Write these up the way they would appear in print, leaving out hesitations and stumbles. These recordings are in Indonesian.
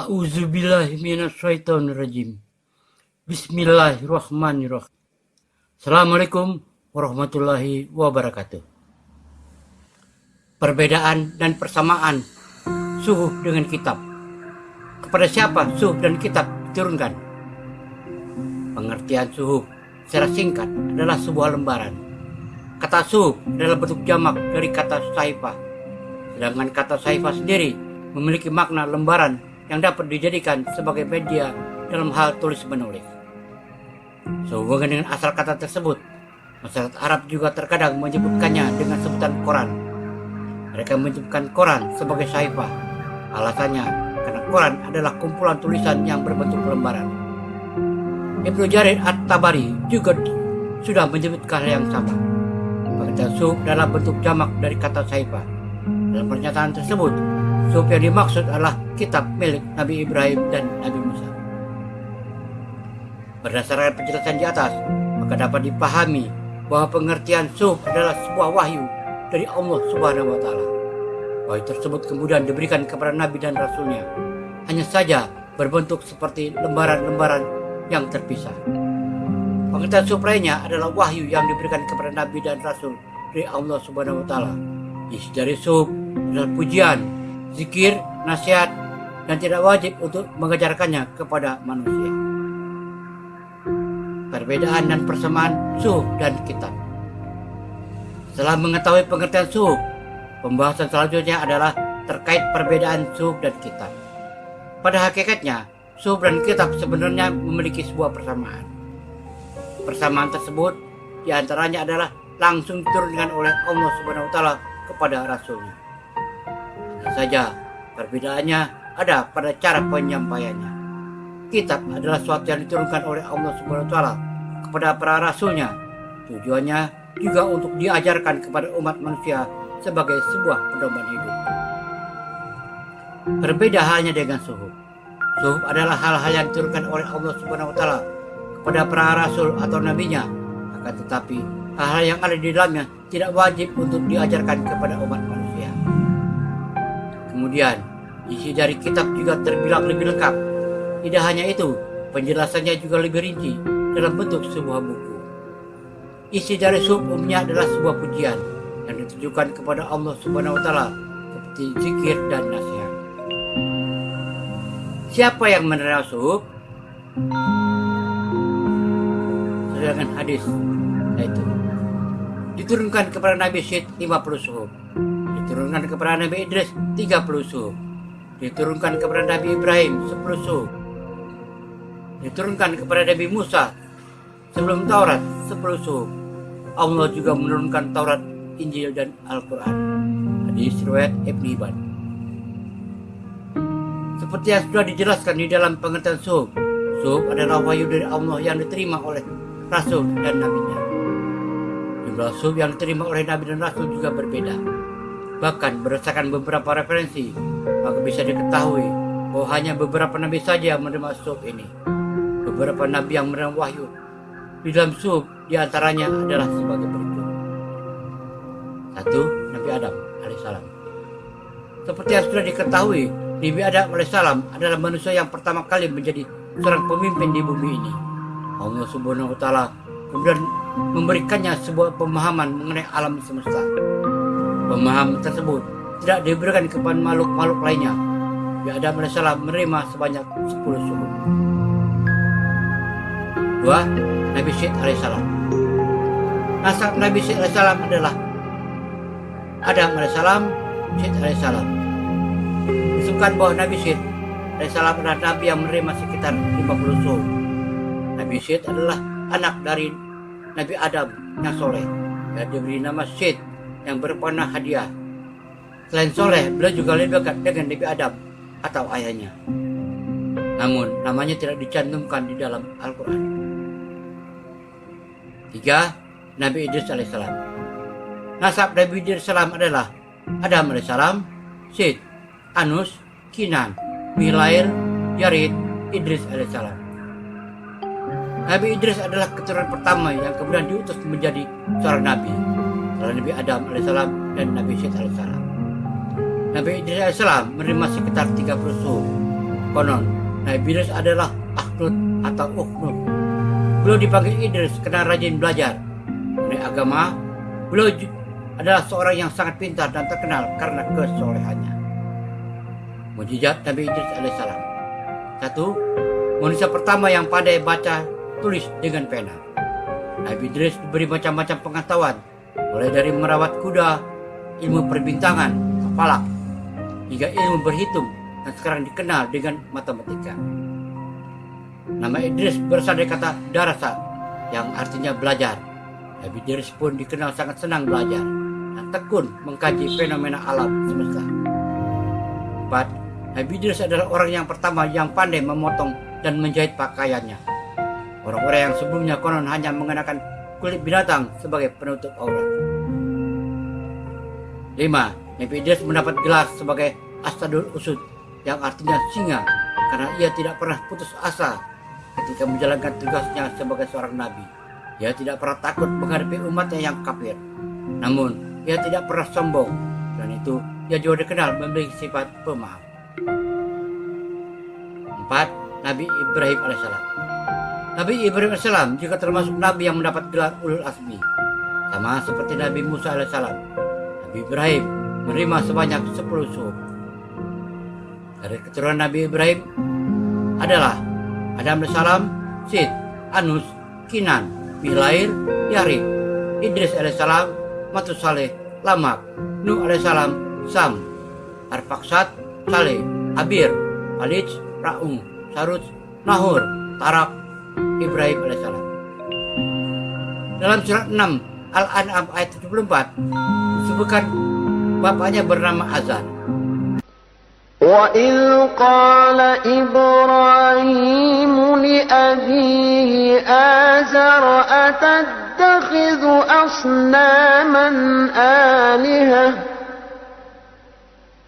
A'udzubillahi minasyaitonirrajim. Bismillahirrahmanirrahim. Assalamualaikum warahmatullahi wabarakatuh. Perbedaan dan persamaan suhuf dengan kitab. Kepada siapa suhuf dan kitab diturunkan? Pengertian suhuf secara singkat adalah sebuah lembaran. Kata suhuf adalah bentuk jamak dari kata saifah. Sedangkan kata saifah sendiri memiliki makna lembaran yang dapat dijadikan sebagai media dalam hal tulis menulis. Sehubungan dengan asal kata tersebut, masyarakat Arab juga terkadang menyebutkannya dengan sebutan Quran. Mereka menyebutkan Quran sebagai saifah. Alasannya karena Quran adalah kumpulan tulisan yang berbentuk lembaran. Ibnu Jarir At-Tabari juga sudah menyebutkan hal yang sama. Pengertian suhuf dalam bentuk jamak dari kata saifah. Dalam pernyataan tersebut, suhuf yang dimaksud adalah kitab milik Nabi Ibrahim dan Nabi Musa. Berdasarkan penjelasan di atas, maka dapat dipahami bahwa pengertian suhuf adalah sebuah wahyu dari Allah Subhanahu wa Ta'ala. Wahyu tersebut kemudian diberikan kepada Nabi dan Rasulnya, hanya saja berbentuk seperti lembaran-lembaran yang terpisah. Pengertian suhuf lainnya adalah wahyu yang diberikan kepada Nabi dan Rasul dari Allah Subhanahu wa Ta'ala. Isi dari suhuf adalah pujian, zikir, nasihat, dan tidak wajib untuk mengajarkannya kepada manusia. Perbedaan dan persamaan suhuf dan kitab. Setelah mengetahui pengertian suhuf, pembahasan selanjutnya adalah terkait perbedaan suhuf dan kitab. Pada hakikatnya, suhuf dan kitab sebenarnya memiliki sebuah persamaan. Persamaan tersebut diantaranya adalah langsung diturunkan oleh Allah Subhanahu wa Ta'ala kepada Rasulnya. Hanya saja perbedaannya ada pada cara penyampaiannya. Kitab adalah sesuatu yang diturunkan oleh Allah Subhanahu wa Ta'ala kepada para rasulnya. Tujuannya juga untuk diajarkan kepada umat manusia sebagai sebuah pedoman hidup. Berbeda halnya dengan suhuf. Suhuf adalah hal-hal yang diturunkan oleh Allah Subhanahu wa Ta'ala kepada para rasul atau nabinya. Akan tetapi hal-hal yang ada di dalamnya tidak wajib untuk diajarkan kepada umat manusia. Kemudian, isi dari kitab juga terbilang lebih lengkap. Tidak hanya itu, penjelasannya juga lebih rinci dalam bentuk sebuah buku. Isi dari suhuf umumnya adalah sebuah pujian yang ditujukan kepada Allah Subhanahu wa Ta'ala seperti zikir dan nasihat. Siapa yang menerima suhuf? Sedangkan hadis yaitu diturunkan kepada Nabi Syed 50 suhuf, diturunkan kepada Nabi Idris 30 suhuf, diturunkan kepada Nabi Ibrahim 10 suhuf, diturunkan kepada Nabi Musa sebelum Taurat 10 suhuf. Allah juga menurunkan Taurat, Injil dan Al-Quran. Hadis riwayat Ibnu Hibban. Seperti yang sudah dijelaskan di dalam pengertian suhuf, suhuf adalah wahyu dari Allah yang diterima oleh Rasul dan Nabi-Nya. Jumlah suhuf yang diterima oleh Nabi dan Rasul juga berbeda. Bahkan berdasarkan beberapa referensi, maka bisa diketahui bahwa hanya beberapa Nabi saja yang menerima suhuf ini. Beberapa Nabi yang menerima wahyu di dalam suhuf diantaranya adalah sebagai berikut. 1. Nabi Adam alaihissalam. Seperti yang sudah diketahui, Nabi Adam alaihissalam adalah manusia yang pertama kali menjadi seorang pemimpin di bumi ini. Allah Subhanahu wa Ta'ala kemudian memberikannya sebuah pemahaman mengenai alam semesta. Pemahaman tersebut tidak diberikan kepada makhluk-makhluk lainnya. Nabi Adam alaihissalam menerima sebanyak 10 suhuf. 2. Nabi Syed alaihissalam. Nasab Nabi Syed alaihissalam adalah Adam alaihissalam, Syed alaihissalam. Disebutkan bahwa Nabi Syed alaihissalam adalah Nabi yang menerima sekitar 50 suhuf. Nabi Syed adalah anak dari Nabi Adam yang soleh, yang diberi nama Syed yang bermakna hadiah. Selain soleh, beliau juga lebih dekat dengan Nabi Adam atau ayahnya. Namun namanya tidak dicantumkan di dalam Al-Quran. 3. Nabi Idris alaihissalam. Nasab Nabi Idris alaihissalam adalah Adam alaihissalam, Syed, Anus, Kinan, Milair, Yarid, Idris alaihissalam. Nabi Idris adalah keturunan pertama yang kemudian diutus menjadi seorang nabi setelah Nabi Adam alaihissalam dan Nabi Syed alaihissalam. Nabi Idris alaihissalam menerima sekitar 30 suhuf. Konon, Nabi Idris adalah Akhnut atau Ukhnut. Beliau dipanggil Idris karena rajin belajar. Mengenai agama, beliau adalah seorang yang sangat pintar dan terkenal karena kesolehannya. Mujizat Nabi Idris alaihissalam. 1. Manusia pertama yang pandai baca tulis dengan pena. Nabi Idris diberi macam-macam pengetahuan, mulai dari merawat kuda, ilmu perbintangan, falak, hingga ilmu berhitung, dan sekarang dikenal dengan matematika. Nama Idris berasal dari kata darasa, yang artinya belajar. Nabi Idris pun dikenal sangat senang belajar dan tekun mengkaji fenomena alam semesta. 4. Nabi Idris adalah orang yang pertama yang pandai memotong dan menjahit pakaiannya. Orang-orang yang sebelumnya konon hanya mengenakan kulit binatang sebagai penutup aurat. 5. Nabi Idris mendapat gelar sebagai Asadul Usud, yang artinya singa, karena ia tidak pernah putus asa ketika menjalankan tugasnya sebagai seorang nabi. Ia tidak pernah takut menghadapi umatnya yang kafir. Namun, ia tidak pernah sombong, dan itu ia juga dikenal memiliki sifat pemaaf. 4. Nabi Ibrahim alaihissalam. Nabi Ibrahim alaihissalam juga termasuk nabi yang mendapat gelar Ulul Azmi. Sama seperti Nabi Musa alaihissalam, Nabi Ibrahim menerima sebanyak 10 suhuf. Dari keturunan Nabi Ibrahim adalah Adam alaihissalam, Sid, Anus, Kinan, Mihlail, Yarib, Idris alaihissalam, Matusaleh, Lamak, Nuh alaihissalam, Sam, Arfaksad, Saleh, Abir, Falij, Ra'ung, Sarut, Nahur, Tarak, Ibrahim alaihissalam. Dalam surat 6 Al-An'am ayat 74 disebutkan bapaknya bernama Azar. وَإِذْ قَالَ إِبْرَاهِيمُ لِأَبِيهِ آزَرَ أَتَتَّخِذُ أَصْنَامًا آلِهَةً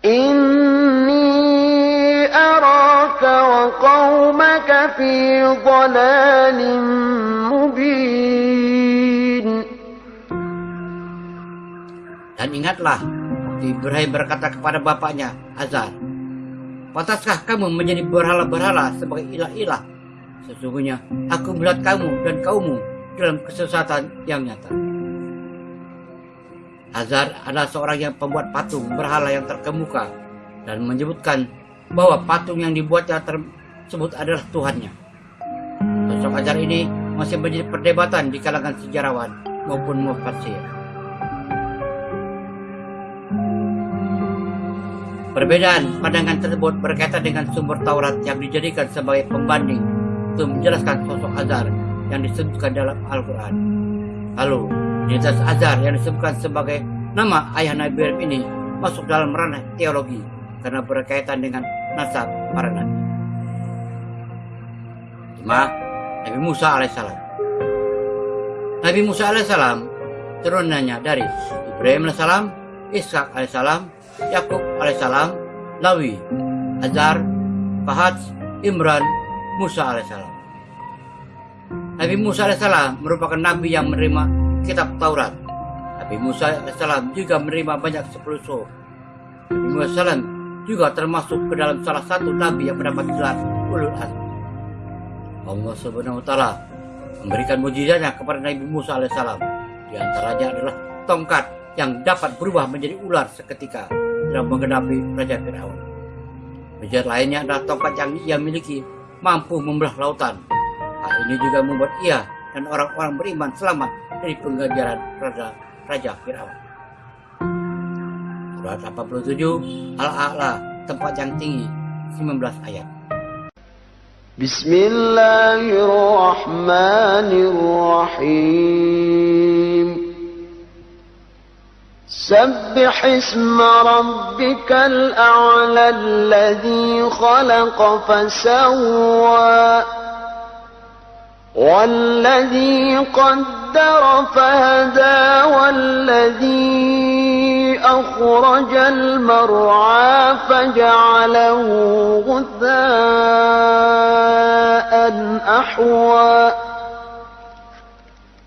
إِنِّي أَرَاكَ وَقَوْمَكَ فِي ضَلَالٍ مُبِينٍ. Dan ingatlah, Ibrahim berkata kepada bapaknya Azar, "Pantaskah kamu menjadi berhala-berhala sebagai ilah-ilah? Sesungguhnya aku melihat kamu dan kaummu dalam kesesatan yang nyata." Azar adalah seorang yang pembuat patung berhala yang terkemuka dan menyebutkan bahwa patung yang dibuatnya tersebut adalah Tuhannya. Sosok Azar ini masih menjadi perdebatan di kalangan sejarawan maupun mufassir. Perbedaan pandangan tersebut berkaitan dengan sumber Taurat yang dijadikan sebagai pembanding untuk menjelaskan sosok Azar yang disebutkan dalam Al-Quran. Lalu, identitas Azar yang disebutkan sebagai nama ayah Nabi Ibrahim ini masuk dalam ranah teologi karena berkaitan dengan nasab para nabi. 5. Nabi Musa alaihissalam. Nabi Musa alaihissalam turunannya dari Ibrahim alaihissalam, Ishak alaihissalam, Yakub alaihissalam, Lawi, Azar, Fahad, Imran, Musa alaihissalam. Nabi Musa alaihissalam merupakan nabi yang menerima kitab Taurat. Nabi Musa alaihissalam juga menerima banyak 10 suhuf. Nabi Musa alaihissalam juga termasuk ke dalam salah satu nabi yang mendapat gelar Ulul Azmi. Allah Subhanahu wa taala memberikan mukjizatnya kepada Nabi Musa alaihissalam. Di antaranya adalah tongkat yang dapat berubah menjadi ular seketika dalam menggenapi Raja Fir'aun. Mujizat lainnya adalah tongkat yang ia miliki mampu membelah lautan. Hal ini juga membuat ia dan orang-orang beriman selamat dari pengganjaran Raja Fir'aun. Surat 87 Al-A'la, tempat yang tinggi, 19 ayat. Bismillahirrahmanirrahim. سبح اسم ربك الأعلى الذي خلق فسوى والذي قدر فهدى والذي أخرج المرعى فجعله غثاء أحوى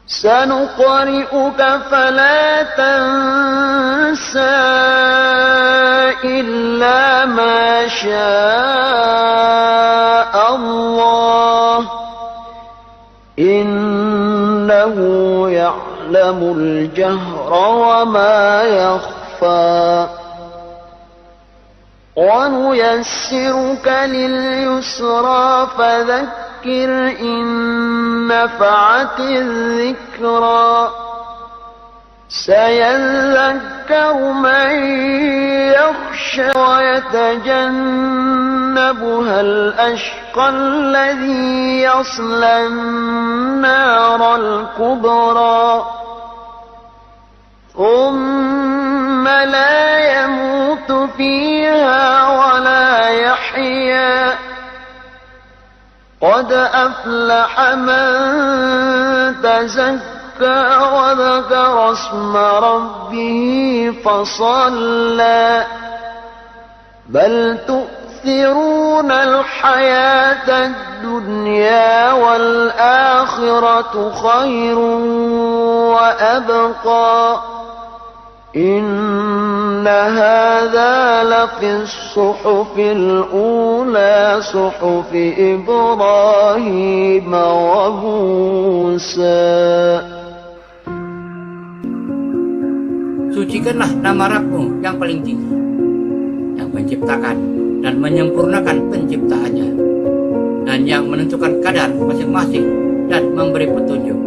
سنقرئك فلا تنسى إلا ما شاء الله إنه يعلم الجهر وما يخفى ونيسرك لليسرى فذكر إن نفعت الذكرى سيذكر من يخشى ويتجنبها الأشقى الذي يصلى النار الكبرى ثم لا يموت فيها ولا يحيا قد أفلح من تزكى وذكر اسم ربه فصلى بل تؤثرون الحياة الدنيا والآخرة خير وأبقى إن هذا لفي الصحف الأولى صحف إبراهيم وموسى. Sucikanlah nama Rabbmu yang paling tinggi, yang menciptakan dan menyempurnakan penciptaannya, dan yang menentukan kadar masing-masing dan memberi petunjuk,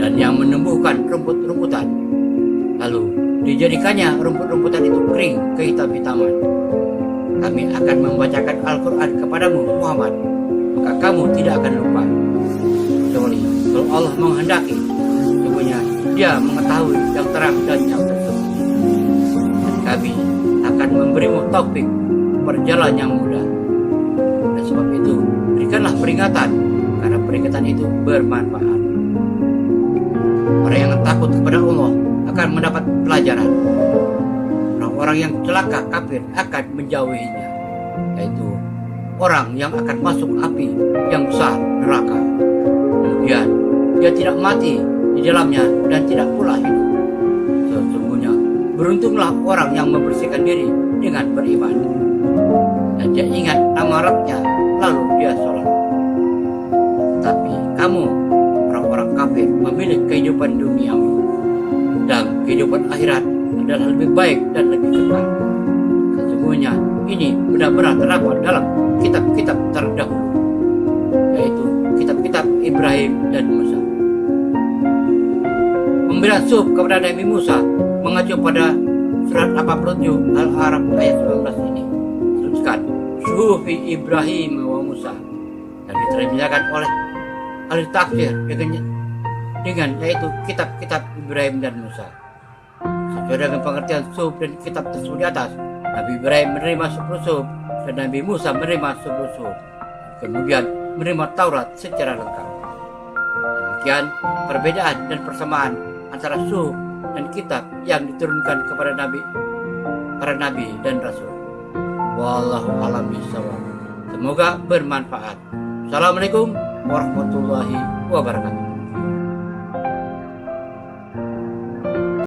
dan yang menumbuhkan rumput-rumputan, lalu dijadikannya rumput-rumputan itu kering kehitam-hitaman. Kami akan membacakan Al-Quran kepadamu Muhammad, maka kamu tidak akan lupa. Kecuali kalau Allah menghendaki, sesungguhnya Dia mengetahui yang terang dan yang tersembunyi. Dan kami akan memberimu taufik perjalanan yang mudah. Dan sebab itu berikanlah peringatan, karena peringatan itu bermanfaat. Orang yang takut kepada Allah akan mendapat pelajaran. Orang-orang yang celaka kafir akan menjauhinya, yaitu orang yang akan masuk api yang besar, neraka. Kemudian dia tidak mati di dalamnya dan tidak pula hidup. Sesungguhnya beruntunglah orang yang membersihkan diri dengan beriman, dan dia ingat nama Rabbnya lalu dia sholat. Tapi kamu orang-orang kafir memilih kehidupan duniawi, dan kehidupan akhirat adalah lebih baik dan lebih kekal. Sesungguhnya ini benar-benar terdapat dalam kitab-kitab terdahulu, yaitu kitab-kitab Ibrahim dan Musa. Pemberian suhuf kepada Nabi Musa mengacu pada surat 87 Al-A'raf ayat 19 ini. Teruskan suhufi Ibrahim wa Musa, dan diterjemahkan oleh ahli tafsir dengan yaitu kitab-kitab Ibrahim dan Musa. Sesuai dengan pengertian suhuf dan kitab tersebut di atas, Nabi Ibrahim menerima 10 suhuf dan Nabi Musa menerima 10 suhuf, kemudian menerima Taurat secara lengkap. Demikian perbedaan dan persamaan antara suhuf dan kitab yang diturunkan kepada para nabi dan rasul. Wallahu a'lam bishawab. Semoga bermanfaat. Assalamualaikum warahmatullahi wabarakatuh.